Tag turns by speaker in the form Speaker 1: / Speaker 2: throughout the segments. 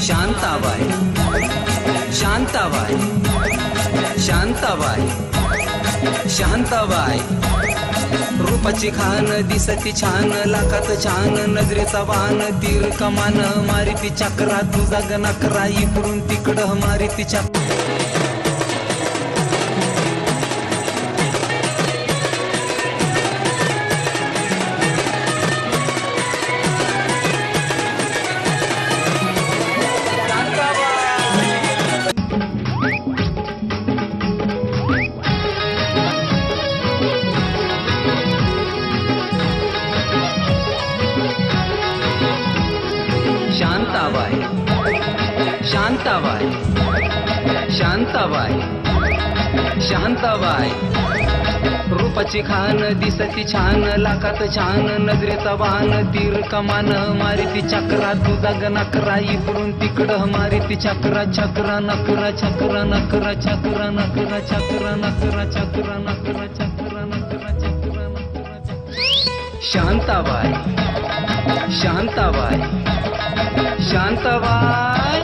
Speaker 1: शांताबाई शांताबाई शांताबाई शांताबाई रूपाची खान दिसती छान लाखात छान नजरेचा वान तीर कमान मारिती चक्रा तुझा गणकरा इकडून तिकडं मारिती चक्र शांताबाई शांताबाई शांताबाई शांताबाई रूपाची खान दिसती छान लाखात छान नजरेचा वाहन तीर कमान मारिती चक्रा तुझा गणकरा इकडून तिकडं मारिती चक्रा चक्रा नकरा चक्रा नकरा चक्रा नकरा चक्रा नकरा चक्रा नकरा चक्रा नकरा चक्रा नकरा शांताबाई शांताबाई शांताबाई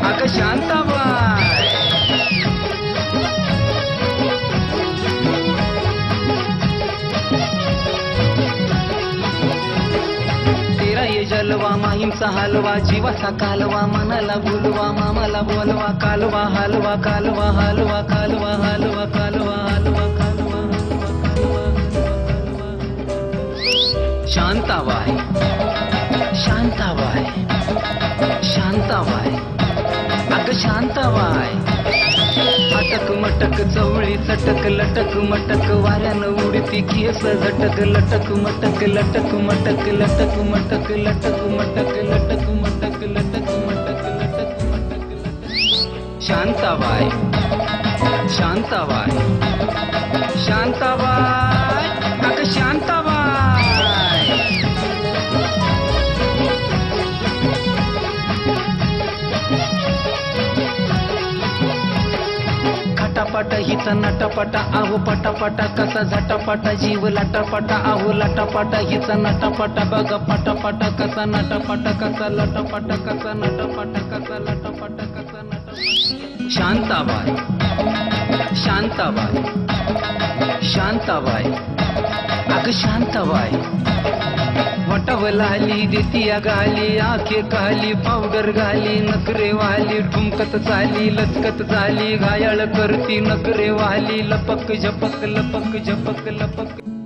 Speaker 1: अगं शांताबाई तेरा ये जलवा माहीमचा हलवा जीवाचा कालवा मनाला बोलवा मामाला बोलवा कालवा हलवा कालवा हलवा कालवा हलवा कालवा हलवा कालवा शांताबाई शांताबाई शांताबाई अगं शांताबाई अटक मटक चवळी चटक लटक मटक वाऱ्यानं उडती केस झटक लटक मटक लटक मटक लटक मटक लटक मटक लटक मटक लटक मटक लटक मटक शांताबाई शांताबाई शांताबाई अगं शांताबाई पटापट हिचा नटापटा आहो पटापटा कसा झटापटा जीव लाटापटा आहो लाटापटा हिचा नटापटा बघा पटापटा कसा नटापटा कसा लटापटा कसा नटापटा कसा लटापटा कसा नटापटा शांताबाई शांताबाई शांताबाई अगं शांताबाई वटावला आली देतिया गाली आखे काली पावडर घाली नखरे वाली ठुमकत चाली लचकत झाली घायाळ करती नखरे वाली लपक झपक लपक झपक लपक